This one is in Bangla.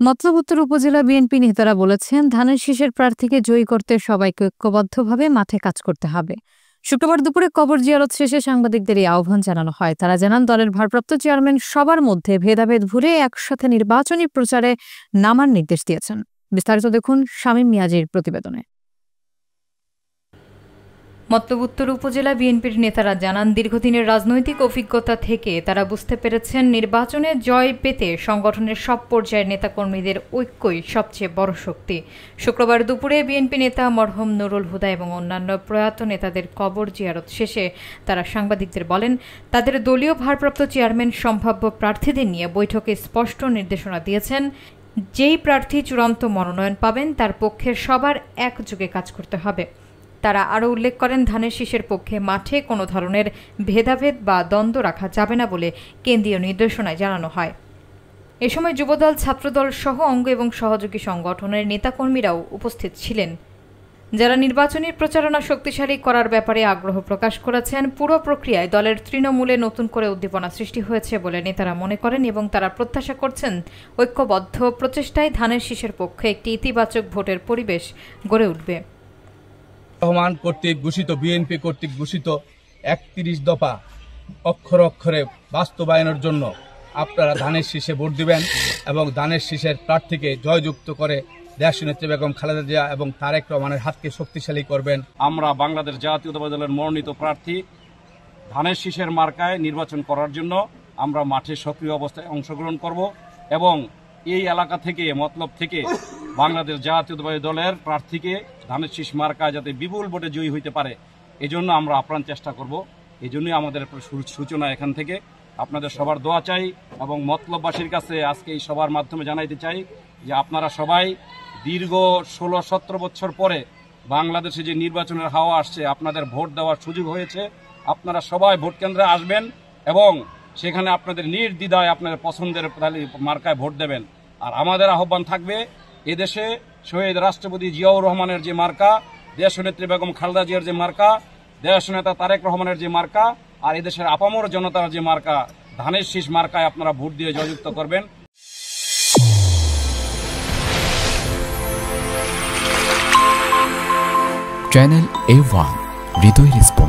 মতলব উত্তর উপজেলা বিএনপি নেতারা বলেছেন, ধানের শীষের প্রার্থীকে জয়ী করতে সবাইকে ঐক্যবদ্ধভাবে মাঠে কাজ করতে হবে। শুক্রবার দুপুরে কবর জিয়ারত শেষে সাংবাদিকদের এই আহ্বান জানানো হয়। তারা জানান, দলের ভারপ্রাপ্ত চেয়ারম্যান সবার মধ্যে ভেদাভেদ ভুলে একসাথে নির্বাচনী প্রচারে নামার নির্দেশ দিয়েছেন। বিস্তারিত দেখুন শামীম মিয়াজির প্রতিবেদনে। মতলব উত্তর উপজেলা বিএনপির নেতারা জানান, দীর্ঘদিনের রাজনৈতিক অভিজ্ঞতা থেকে তারা বুঝতে পেরেছেন, নির্বাচনে জয় পেতে সংগঠনের সব পর্যায়ের নেতাকর্মীদের ঐক্যই সবচেয়ে বড় শক্তি। শুক্রবার দুপুরে বিএনপি নেতা মরহুম নুরুল হুদা এবং অন্যান্য প্রয়াত নেতাদের কবর জিয়ারত শেষে তারা সাংবাদিকদের বলেন, তাদের দলীয় ভারপ্রাপ্ত চেয়ারম্যান সম্ভাব্য প্রার্থীদের নিয়ে বৈঠকে স্পষ্ট নির্দেশনা দিয়েছেন, যেই প্রার্থী চূড়ান্ত মনোনয়ন পাবেন তার পক্ষে সবার একযোগে কাজ করতে হবে। তারা আরও উল্লেখ করেন, ধানের শীষের পক্ষে মাঠে কোনো ধরনের ভেদাভেদ বা দ্বন্দ্ব রাখা যাবে না বলে কেন্দ্রীয় নির্দেশনায় জানানো হয়। এ সময় যুবদল, ছাত্রদল সহ অঙ্গ এবং সহযোগী সংগঠনের নেতাকর্মীরাও উপস্থিত ছিলেন, যারা নির্বাচনী প্রচারণা শক্তিশালী করার ব্যাপারে আগ্রহ প্রকাশ করেছেন। পুরো প্রক্রিয়ায় দলের তৃণমূলে নতুন করে উদ্দীপনা সৃষ্টি হয়েছে বলে নেতারা মনে করেন এবং তারা প্রত্যাশা করছেন, ঐক্যবদ্ধ প্রচেষ্টায় ধানের শীষের পক্ষে একটি ইতিবাচক ভোটের পরিবেশ গড়ে উঠবে। রহমান কর্তৃক ঘোষিত, বিএনপি কর্তৃক ঘোষিত 31 দফা অক্ষরে অক্ষরে বাস্তবায়নের জন্য আপনারা ধানের শীষে ভোট দিবেন এবং ধানের শীষের প্রার্থীকে জয়যুক্ত করে দেশনেত্রী বেগম খালেদা জিয়া এবং তারেক রহমানের হাতকে শক্তিশালী করবেন। আমরা বাংলাদেশ জাতীয়তাবাদী দলের মনোনীত প্রার্থী ধানের শীষের মার্কায় নির্বাচন করার জন্য আমরা মাঠে সক্রিয় অবস্থায় অংশগ্রহণ করব এবং এই এলাকা থেকে, মতলব থেকে বাংলাদেশ জাতীয়তাবাদী দলের প্রার্থীকে ধানের শীষ মার্কায় যাতে বিপুল ভোটে জয়ী হইতে পারে, এজন্য আমরা আপ্রাণ চেষ্টা করব। এই জন্যই আমাদের সূচনা এখান থেকে। আপনাদের সবার দোয়া চাই এবং মতলববাসীর কাছে আজকে এই সবার মাধ্যমে জানাইতে চাই যে আপনারা সবাই দীর্ঘ 16-17 বছর পরে বাংলাদেশে যে নির্বাচনের হাওয়া আসছে, আপনাদের ভোট দেওয়ার সুযোগ হয়েছে। আপনারা সবাই ভোট কেন্দ্রে আসবেন এবং সেখানে আপনাদের নির্দ্বিধায় আপনাদের পছন্দের মার্কায় ভোট দেবেন। আর আমাদের আহ্বান থাকবে, এদেশে শহীদ রাষ্ট্রপতি জিয়াউর রহমানের যে মার্কা, দেশনেত্রী বেগম খালেদা জিয়ার যে মার্কা, দেশনেতা তারেক রহমানের যে মার্কা, আর এদেশের আপামর জনতার যে মার্কা ধানের শীষ মার্কায় আপনারা ভোট দিয়ে জয়যুক্ত করবেন। চ্যানেল A1 হৃদয় রেসপন্স।